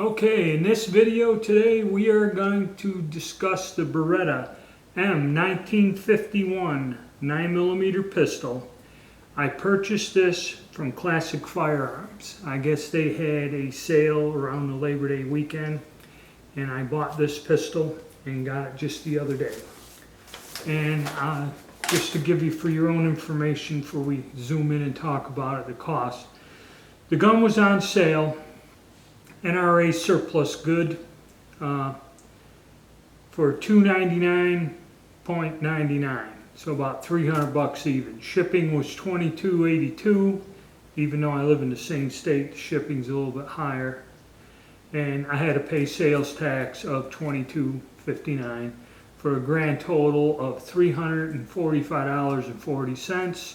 Okay, in this video today we are going to discuss the Beretta M1951 9mm pistol. I purchased this from Classic Firearms. I guess they had a sale around the Labor Day weekend and I bought this pistol and got it just the other day. And just to give you for your own information before we zoom in and talk about it, the cost. The gun was on sale, NRA surplus good, for $299.99, so about 300 bucks even. Shipping was $22.82, even though I live in the same state, the shipping's a little bit higher. And I had to pay sales tax of $22.59 for a grand total of $345.40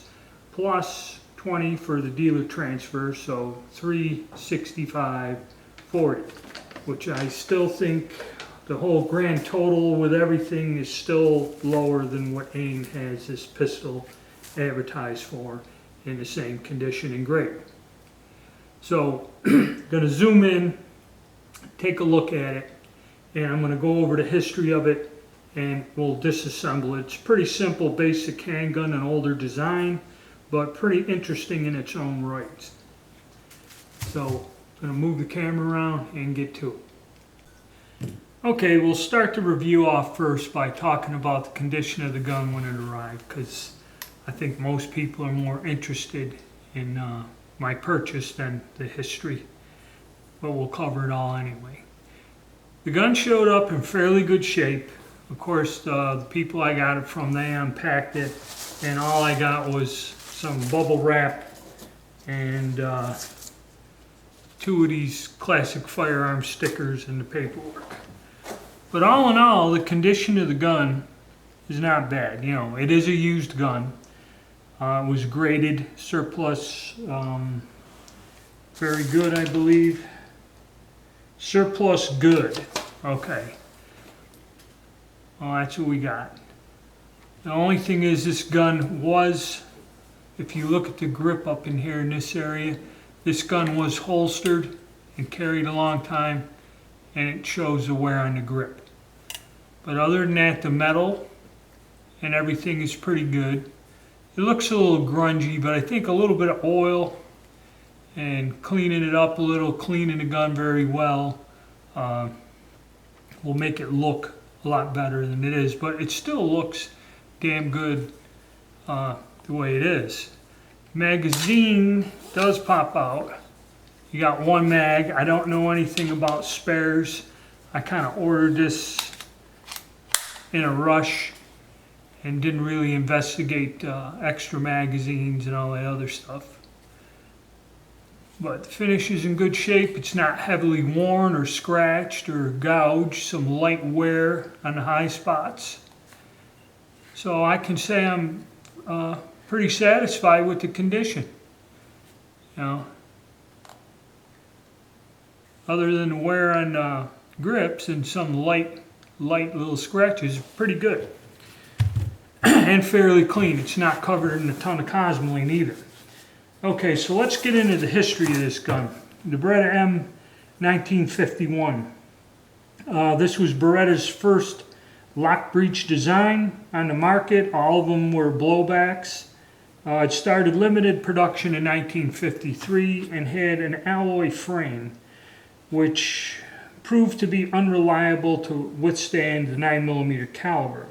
plus $20 for the dealer transfer, so $365.40, which I still think the whole grand total with everything is still lower than what AIM has this pistol advertised for in the same condition and grade. So I'm going to zoom in, take a look at it, and I'm going to go over the history of it and we'll disassemble it. It's pretty simple, basic handgun, an older design, but pretty interesting in its own right. So I'm going to move the camera around and get to it. Okay, we'll start the review off first by talking about the condition of the gun when it arrived, because I think most people are more interested in my purchase than the history, but we'll cover it all anyway. The gun showed up in fairly good shape. Of course, the people I got it from, they unpacked it, and all I got was some bubble wrap and two of these Classic Firearms stickers in the paperwork. But all in all, the condition of the gun is not bad. You know, it is a used gun. It was graded surplus, very good, I believe. Surplus good. Okay. Well, that's what we got. The only thing is, this gun was, if you look at the grip up in here in this area, this gun was holstered and carried a long time, and it shows the wear on the grip. But other than that, the metal and everything is pretty good. It looks a little grungy, but I think a little bit of oil and cleaning it up a little, cleaning the gun very well, will make it look a lot better than it is. But it still looks damn good the way it is. Magazine does pop out. You got one mag. I don't know anything about spares. I kind of ordered this in a rush and didn't really investigate extra magazines and all that other stuff. But the finish is in good shape. It's not heavily worn or scratched or gouged. Some light wear on the high spots. So I can say I'm pretty satisfied with the condition. You know, other than the wear on grips and some light little scratches, pretty good. And fairly clean. It's not covered in a ton of cosmoline either. Okay, so let's get into the history of this gun. The Beretta M1951. This was Beretta's first lock breech design on the market. All of them were blowbacks. It started limited production in 1953 and had an alloy frame, which proved to be unreliable to withstand the 9mm caliber.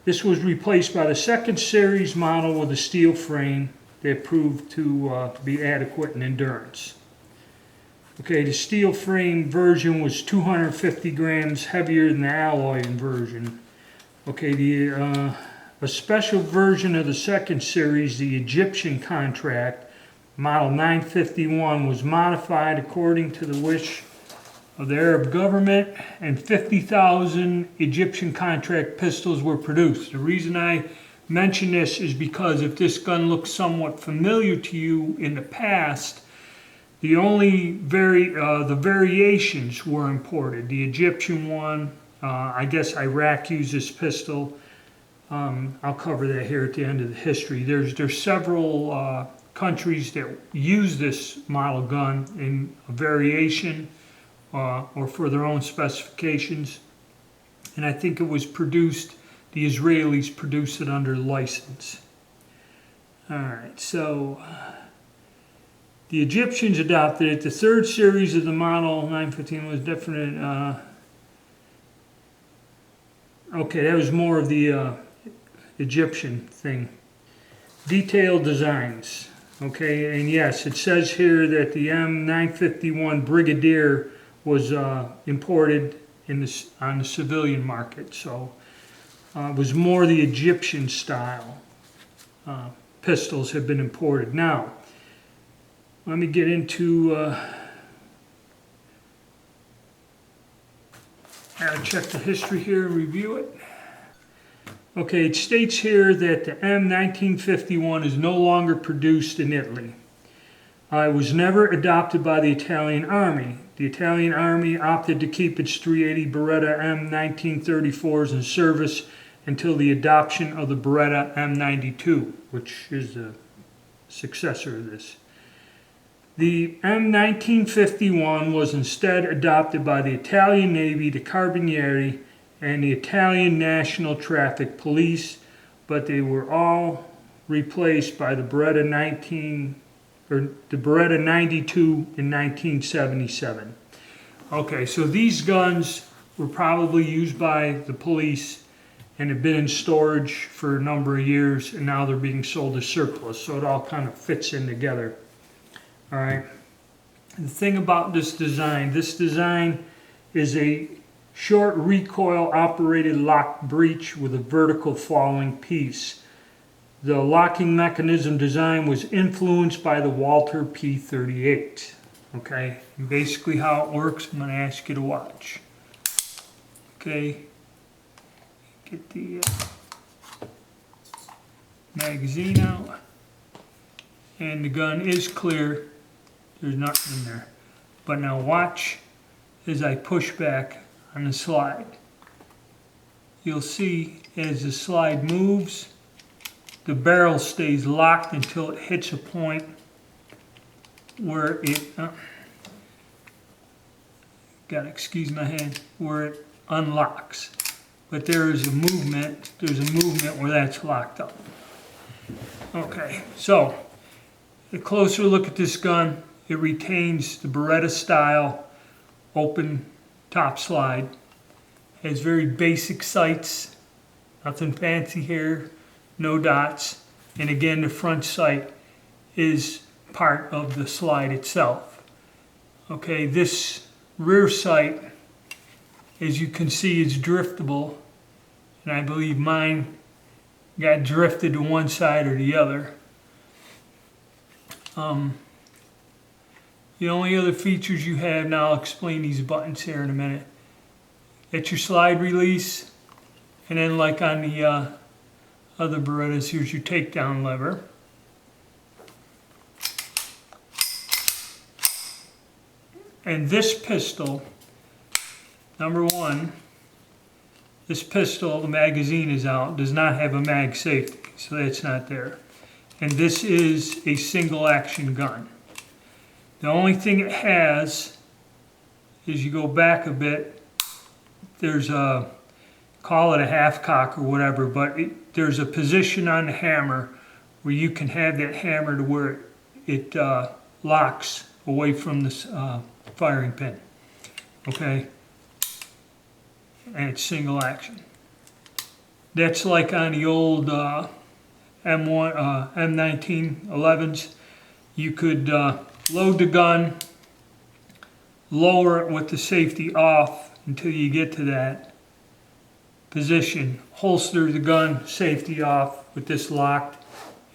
This was replaced by the second series model with a steel frame that proved to be adequate in endurance. Okay, the steel frame version was 250 grams heavier than the alloy version. Okay, a special version of the second series, the Egyptian contract, model 951, was modified according to the wish of the Arab government, and 50,000 Egyptian contract pistols were produced. The reason I mention this is because if this gun looks somewhat familiar to you in the past, the only the variations were imported. The Egyptian one, I guess Iraq used this pistol. I'll cover that here at the end of the history. There's several countries that use this model gun in a variation or for their own specifications. And I think it was produced, the Israelis produced it under license. Alright, so the Egyptians adopted it. The third series of the model 915 was different. Okay, that was more of the Egyptian thing. Detailed designs. Okay, and yes, it says here that the M951 Brigadier was imported on the civilian market. So it was more the Egyptian style. Pistols have been imported. Now, let me get into, I'll check the history here and review it. Okay, it states here that the M1951 is no longer produced in Italy. It was never adopted by the Italian Army. The Italian Army opted to keep its 380 Beretta M1934s in service until the adoption of the Beretta M92, which is the successor of this. The M1951 was instead adopted by the Italian Navy, the Carabinieri, and the Italian National Traffic Police, but they were all replaced by the Beretta 92 in 1977. Okay, so these guns were probably used by the police and have been in storage for a number of years, and now they're being sold as surplus, so it all kind of fits in together. All right. The thing about this design is a short recoil operated lock breech with a vertical falling piece. The locking mechanism design was influenced by the Walther P38. Okay, and basically how it works, I'm going to ask you to watch. Okay, get the magazine out, and the gun is clear. There's nothing in there. But now watch as I push back on the slide. You'll see as the slide moves, the barrel stays locked until it hits a point where it, gotta excuse my hand, where it unlocks. But there's a movement where that's locked up. Okay, so a closer look at this gun. It retains the Beretta style open top slide. Has very basic sights, nothing fancy here, no dots. And again, the front sight is part of the slide itself. Okay, this rear sight, as you can see, is driftable. And I believe mine got drifted to one side or the other. The only other features you have, now I'll explain these buttons here in a minute. It's your slide release, and then like on the other Berettas, here's your takedown lever. And this pistol, number one, this pistol, the magazine is out, does not have a mag safety, so that's not there. And this is a single action gun. The only thing it has is, you go back a bit, there's a, call it a half cock or whatever, but there's a position on the hammer where you can have that hammer to where it locks away from the firing pin. Okay? And it's single action. That's like on the old M1911s. You could load the gun, lower it with the safety off until you get to that position, holster the gun, safety off with this locked.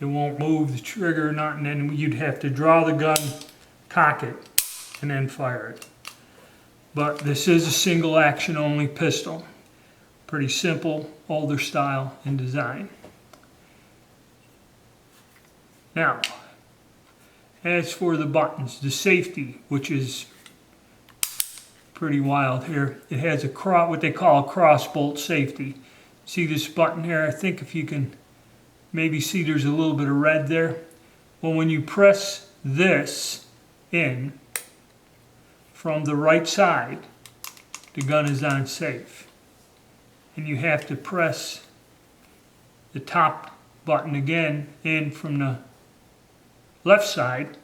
It won't move the trigger or nothing, and then you'd have to draw the gun, cock it, and then fire it. But this is a single action only pistol. Pretty simple, older style in design. Now, as for the buttons, the safety, which is pretty wild here, it has a what they call a cross bolt safety. See this button here? I think if you can maybe see, there's a little bit of red there. Well, when you press this in from the right side, the gun is on safe. And you have to press the top button again in from the left side.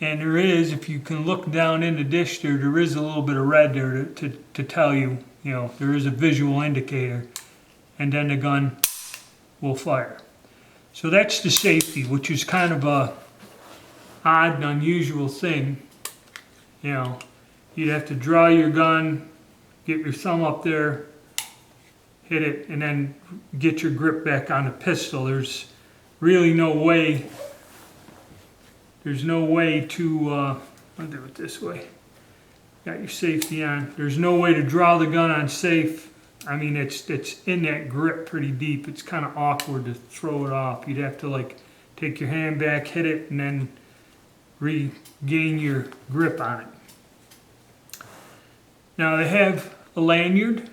And there is, if you can look down in the dish there is a little bit of red there to tell you, there is a visual indicator. And then the gun will fire. So that's the safety, which is kind of a odd and unusual thing. You'd have to draw your gun, get your thumb up there, hit it, and then get your grip back on the pistol. There's really no way. There's no way to, I'll do it this way. Got your safety on. There's no way to draw the gun on safe. I mean, it's in that grip pretty deep. It's kind of awkward to throw it off. You'd have to take your hand back, hit it, and then regain your grip on it. Now they have a lanyard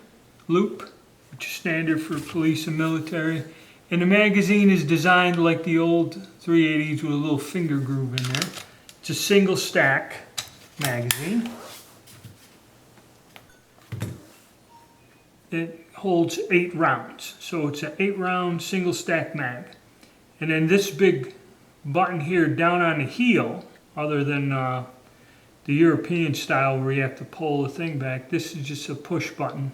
loop, which is standard for police and military. And the magazine is designed like the old 380s with a little finger groove in there. It's a single stack magazine. It holds 8 rounds. So it's an 8-round single stack mag. And then this big button here down on the heel, other than the European style where you have to pull the thing back, this is just a push button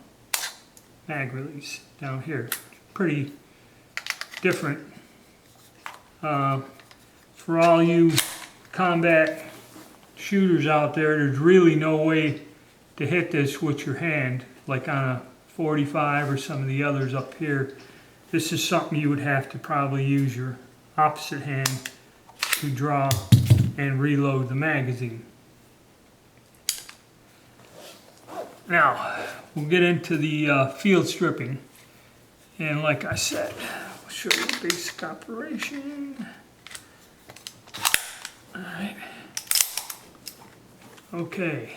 mag release down here. Pretty different. For all you combat shooters out there, there's really no way to hit this with your hand, like on a 45 or some of the others up here. This is something you would have to probably use your opposite hand to draw and reload the magazine. Now, we'll get into the field stripping. And like I said, I'll show you the basic operation. Alright. Okay.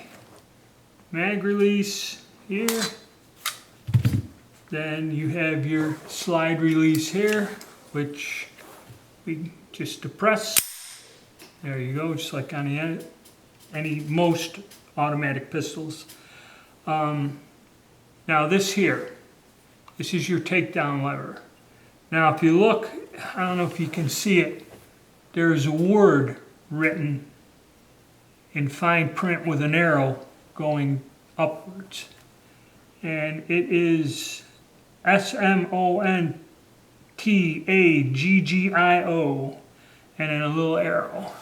Mag release here. Then you have your slide release here, which we just depress. There you go, just like on most automatic pistols. Now this here, this is your takedown lever. Now if you look, I don't know if you can see it, there's a word written in fine print with an arrow going upwards. And it is SMONTAGGIO and then a little arrow.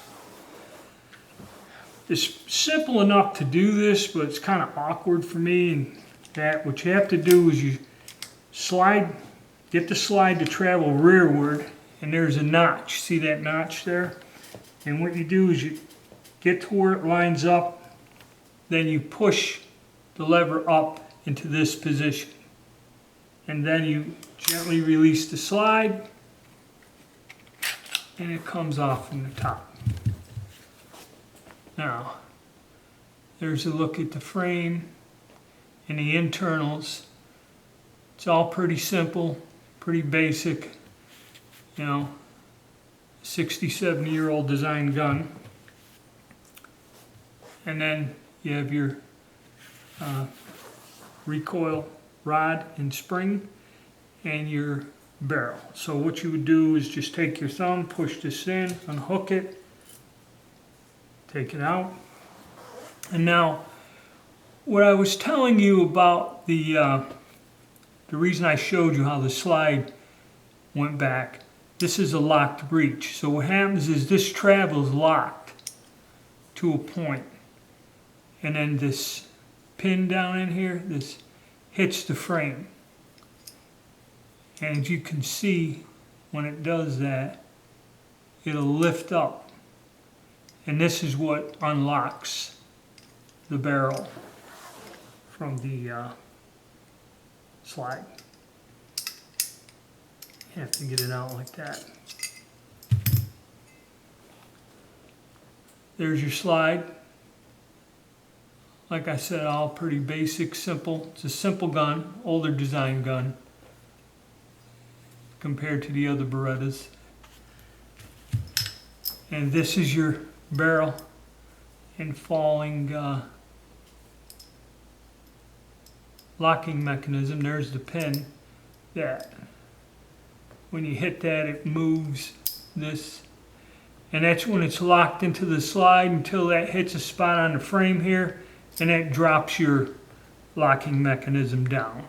It's simple enough to do this, but it's kind of awkward for me. And what you have to do is you get the slide to travel rearward, and there's a notch. See that notch there? And what you do is you get to where it lines up, then you push the lever up into this position. And then you gently release the slide, and it comes off from the top. Now, there's a look at the frame and the internals. It's all pretty simple, pretty basic, 60-70-year-old design gun. And then you have your recoil rod and spring and your barrel. So what you would do is just take your thumb, push this in, unhook it, take it out. And now, what I was telling you about the reason I showed you how the slide went back, this is a locked breech. So what happens is this travels locked to a point. And then this pin down in here, this hits the frame. And as you can see, when it does that, it'll lift up. And this is what unlocks the barrel from the slide. You have to get it out like that. There's your slide. Like I said, all pretty basic, simple. It's a simple gun, older design gun compared to the other Berettas. And this is your barrel and falling locking mechanism. There's the pin that when you hit that, it moves this, and that's when it's locked into the slide until that hits a spot on the frame here, and that drops your locking mechanism down.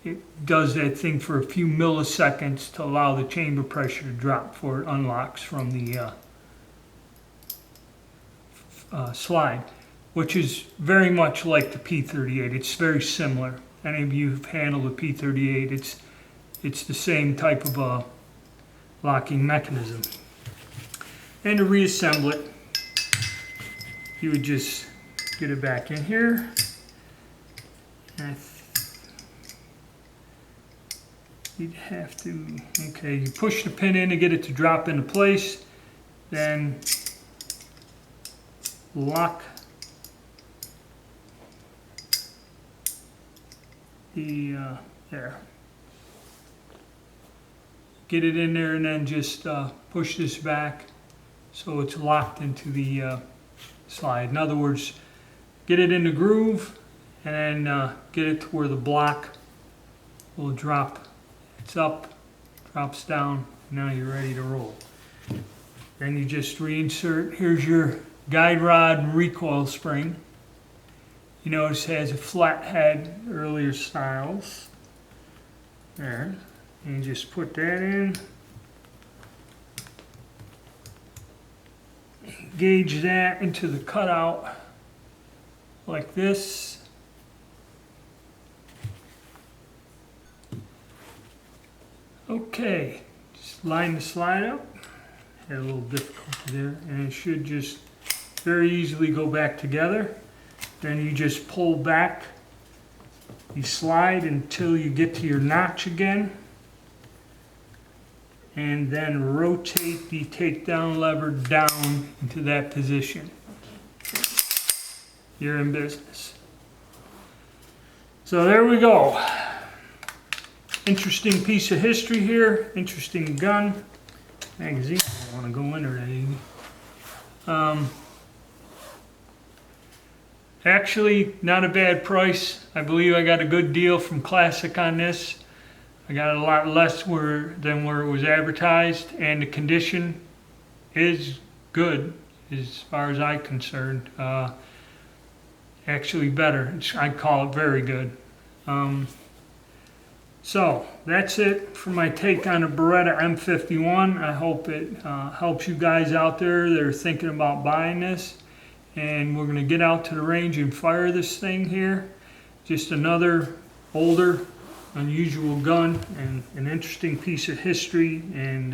It does that thing for a few milliseconds to allow the chamber pressure to drop before it unlocks from the slide, which is very much like the P38. It's very similar. Any of you who've handled a P38, it's the same type of locking mechanism. And to reassemble it, you would just get it back in here. And you'd have to, okay, you push the pin in to get it to drop into place, then lock the, there. Get it in there and then just push this back so it's locked into the slide. In other words, get it in the groove and then get it to where the block will drop. It's up, drops down, now you're ready to roll. Then you just reinsert. Here's your guide rod and recoil spring. You notice it has a flat head, earlier styles. There. And you just put that in. Gauge that into the cutout like this. Okay, just line the slide up. Had a little difficulty there, and it should just very easily go back together. Then you just pull back, you slide until you get to your notch again, and then rotate the takedown lever down into that position. You're in business. So there we go. Interesting piece of history here. Interesting gun. Magazine. I don't want to go into that. Actually, not a bad price. I believe I got a good deal from Classic on this. I got a lot less than where it was advertised, and the condition is good as far as I'm concerned. Actually better. I'd call it very good. So that's it for my take on a Beretta M51. I hope it helps you guys out there that are thinking about buying this. And we're going to get out to the range and fire this thing here. Just another older, unusual gun and an interesting piece of history. And